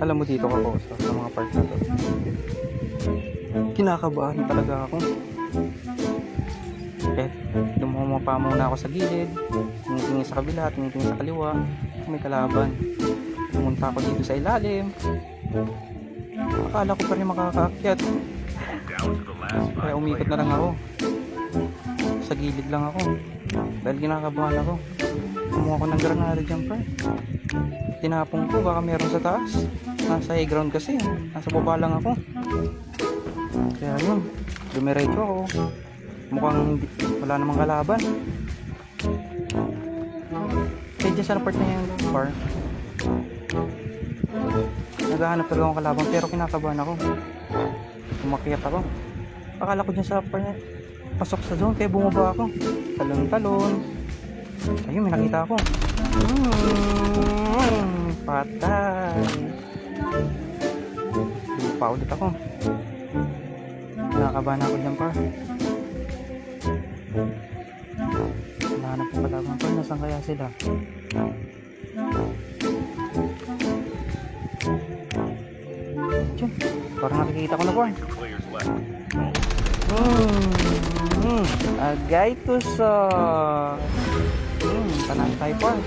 Alam mo dito ako sa mga part na to. Kinakabahan talaga ako. Eh, dumumapa muna ako sa gilid. Tingin sa kabila, tingin sa kaliwa. May kalaban. Pumunta ako dito sa ilalim. Akala ko pa rin makakaakyat. Kaya umikot na lang ako. Sa gilid lang ako. Dahil kinakabahan ako. Kumuha ko ng granada jumper. Tinapong ko, baka meron sa taas. Nasa high ground kasi. Nasa baba lang ako. Kaya yun, dumiretso ako. Mukhang wala namang kalaban. Kaya dyan sa part na yung bar, naghahanap talaga akong kalaban pero kinakabahan ako. Umakyat ako. Akala ko dyan sa part na pasok sa zone kaya bumaba ako. Talon-talon. Ayun, may nakita ako. Patay. Lupa ulit ako. Nakakabahan ako dyan par. Hinahanap ko kalaban par. Nasaan kaya sila? Diyan. Parang nakikita ko na par. Agay to sa tanan tayo par.